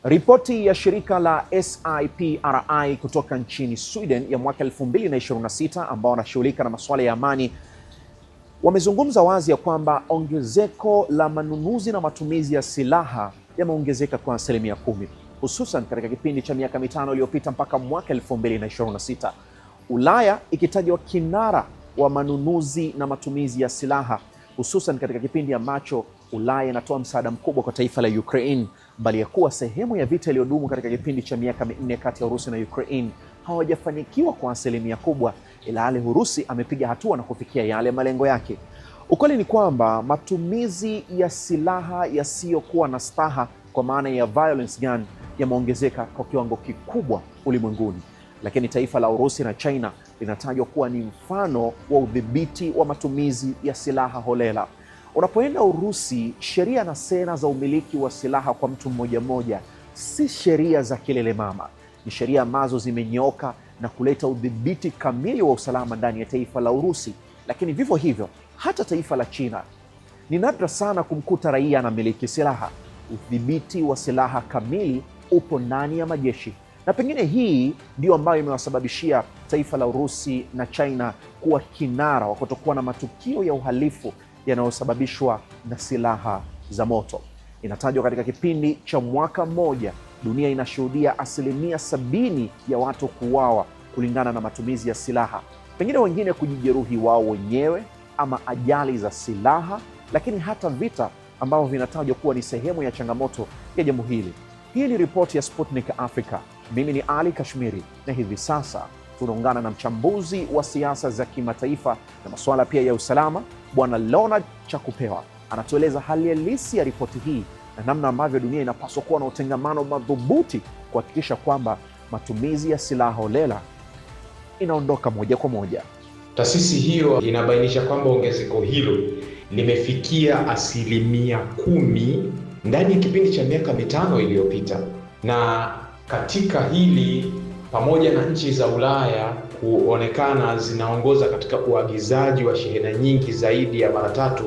Ripoti ya shirika la SIPRI kutoka nchini Sweden ya mwaka 2026 ambao wanashughulika na masuala ya amani wamezungumza wazi ya kwamba ongezeko la manunuzi na matumizi ya silaha yameongezeka kwa 10%, hususan katika kipindi cha miaka mitano iliyopita mpaka mwaka 2026. Ulaya ikitajwa kinara wa manunuzi na matumizi ya silaha, hususan katika kipindi ambacho Ulaya inatoa msaada mkubwa kwa taifa la Ukraine, bali ya kuwa sehemu ya vita iliyodumu katika kipindi cha miaka 4 kati ya Urusi na Ukraine hawajafanikiwa kwa asilimia kubwa, ila hali Urusi amepiga hatua na kufikia yale malengo yake. Ukweli ni kwamba matumizi ya silaha yasiyokuwa na staha kwa maana ya violence gun yameongezeka kwa kiwango kikubwa ulimwenguni, lakini taifa la Urusi na China linatajwa kuwa ni mfano wa udhibiti wa matumizi ya silaha holela. Unapoenda Urusi, sheria na sera za umiliki wa silaha kwa mtu mmoja mmoja si sheria za kilele mama, ni sheria ambazo zimenyooka na kuleta udhibiti kamili wa usalama ndani ya taifa la Urusi. Lakini vivyo hivyo hata taifa la China, ni nadra sana kumkuta raia anamiliki silaha. Udhibiti wa silaha kamili upo ndani ya majeshi, na pengine hii ndio ambayo imewasababishia taifa la Urusi na China kuwa kinara wa kutokuwa na matukio ya uhalifu yanayosababishwa na silaha za moto. Inatajwa katika kipindi cha mwaka mmoja dunia inashuhudia 70% ya watu kuuawa kulingana na matumizi ya silaha, pengine wengine kujijeruhi wao wenyewe ama ajali za silaha, lakini hata vita ambavyo vinatajwa kuwa ni sehemu ya changamoto ya jambo hili. Hii ni ripoti ya Sputnik Africa. Mimi ni Ali Kashmiri na hivi sasa tunaungana na mchambuzi wa siasa za kimataifa na masuala pia ya usalama, Bwana Leonard Chakupewa. Anatueleza hali halisi ya ripoti hii na namna ambavyo dunia inapaswa kuwa na utengamano madhubuti kuhakikisha kwamba matumizi ya silaha holela inaondoka moja kwa moja. Taasisi hiyo inabainisha kwamba ongezeko hilo limefikia 10% ndani ya kipindi cha miaka mitano iliyopita, na katika hili pamoja na nchi za Ulaya kuonekana zinaongoza katika uagizaji wa shehena nyingi zaidi ya mara 3,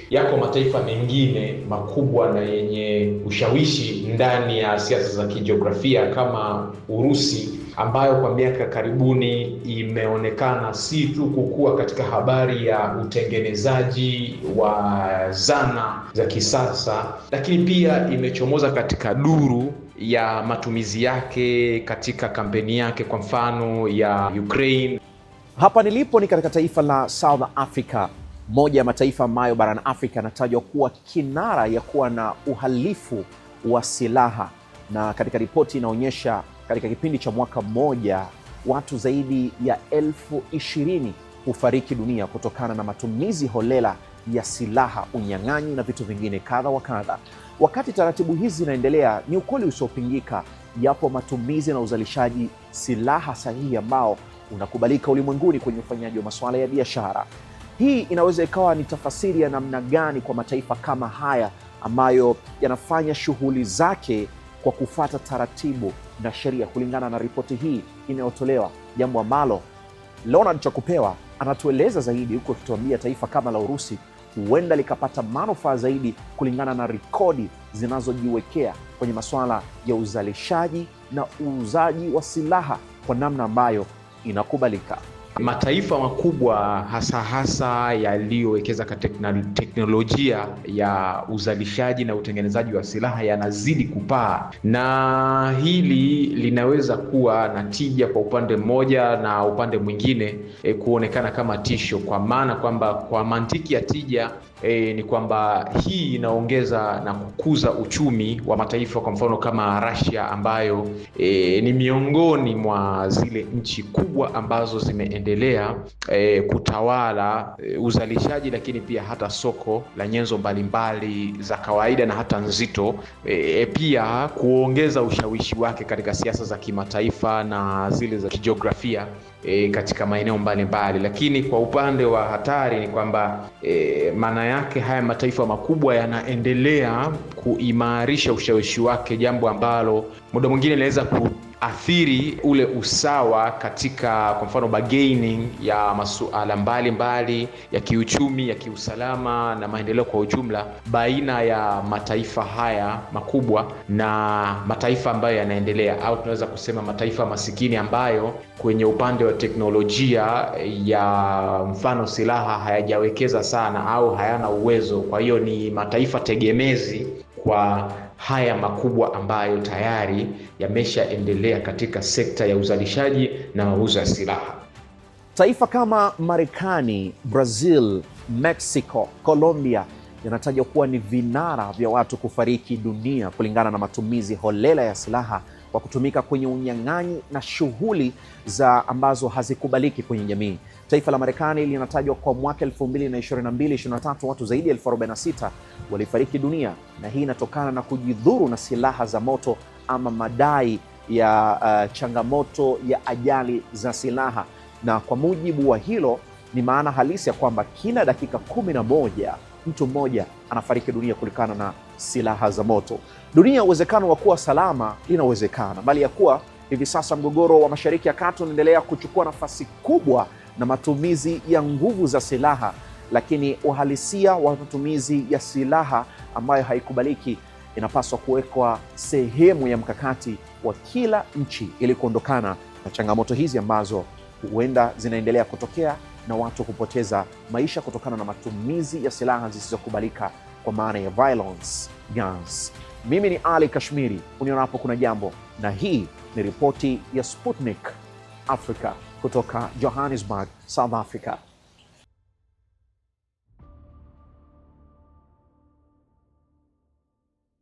yako mataifa mengine makubwa na yenye ushawishi ndani ya siasa za kijiografia kama Urusi, ambayo kwa miaka karibuni imeonekana si tu kukua katika habari ya utengenezaji wa zana za kisasa, lakini pia imechomoza katika duru ya matumizi yake katika kampeni yake, kwa mfano ya Ukraine. Hapa nilipo ni katika taifa la South Africa, moja ya mataifa ambayo barani Afrika yanatajwa kuwa kinara ya kuwa na uhalifu wa silaha, na katika ripoti inaonyesha katika kipindi cha mwaka mmoja watu zaidi ya 20,000 hufariki dunia kutokana na matumizi holela ya silaha, unyang'anyi na vitu vingine kadha wa kadha. Wakati taratibu hizi zinaendelea, ni ukweli usiopingika, yapo matumizi na uzalishaji silaha sahihi ambao unakubalika ulimwenguni kwenye ufanyaji wa masuala ya biashara. Hii inaweza ikawa ni tafasiri ya namna gani kwa mataifa kama haya ambayo yanafanya shughuli zake kwa kufuata taratibu na sheria kulingana na ripoti hii inayotolewa, jambo ambalo Leonard Chakupewa anatueleza zaidi, huko akituambia taifa kama la Urusi huenda likapata manufaa zaidi kulingana na rekodi zinazojiwekea kwenye masuala ya uzalishaji na uuzaji wa silaha kwa namna ambayo inakubalika. Mataifa makubwa hasa yaliyowekeza katika teknolojia ya uzalishaji na utengenezaji wa silaha yanazidi kupaa, na hili linaweza kuwa na tija kwa upande mmoja na upande mwingine kuonekana kama tisho, kwa maana kwamba kwa mantiki ya tija ni kwamba hii inaongeza na kukuza uchumi wa mataifa, kwa mfano kama Russia ambayo ni miongoni mwa zile nchi kubwa ambazo zimeendelea kutawala uzalishaji, lakini pia hata soko la nyenzo mbalimbali za kawaida na hata nzito, pia kuongeza ushawishi wake katika siasa za kimataifa na zile za kijiografia katika maeneo mbalimbali. Lakini kwa upande wa hatari ni kwamba maana yake haya mataifa makubwa yanaendelea kuimarisha ushawishi wake, jambo ambalo muda mwingine linaweza athiri ule usawa katika, kwa mfano, bargaining ya masuala mbalimbali ya kiuchumi, ya kiusalama na maendeleo kwa ujumla baina ya mataifa haya makubwa na mataifa ambayo yanaendelea, au tunaweza kusema mataifa masikini ambayo kwenye upande wa teknolojia ya mfano silaha hayajawekeza sana au hayana uwezo. Kwa hiyo ni mataifa tegemezi kwa haya makubwa ambayo tayari yameshaendelea katika sekta ya uzalishaji na mauzo ya silaha. Taifa kama Marekani, Brazil, Mexico, Colombia yanatajwa kuwa ni vinara vya watu kufariki dunia kulingana na matumizi holela ya silaha kwa kutumika kwenye unyang'anyi na shughuli za ambazo hazikubaliki kwenye jamii. Taifa la Marekani linatajwa kwa mwaka 2022-2023 watu zaidi ya 46 walifariki dunia, na hii inatokana na kujidhuru na silaha za moto ama madai ya changamoto ya ajali za silaha. Na kwa mujibu wa hilo, ni maana halisi ya kwamba kila dakika 11 mtu mmoja anafariki dunia kutokana na silaha za moto. Dunia, uwezekano wa kuwa salama linawezekana, bali ya kuwa hivi sasa mgogoro wa Mashariki ya Kati unaendelea kuchukua nafasi kubwa na matumizi ya nguvu za silaha, lakini uhalisia wa matumizi ya silaha ambayo haikubaliki inapaswa kuwekwa sehemu ya mkakati wa kila nchi ili kuondokana na changamoto hizi ambazo huenda zinaendelea kutokea na watu kupoteza maisha kutokana na matumizi ya silaha zisizokubalika kwa maana ya violence guns. Mimi ni Ali Kashmiri, unionapo kuna jambo, na hii ni ripoti ya Sputnik Africa kutoka Johannesburg, South Africa.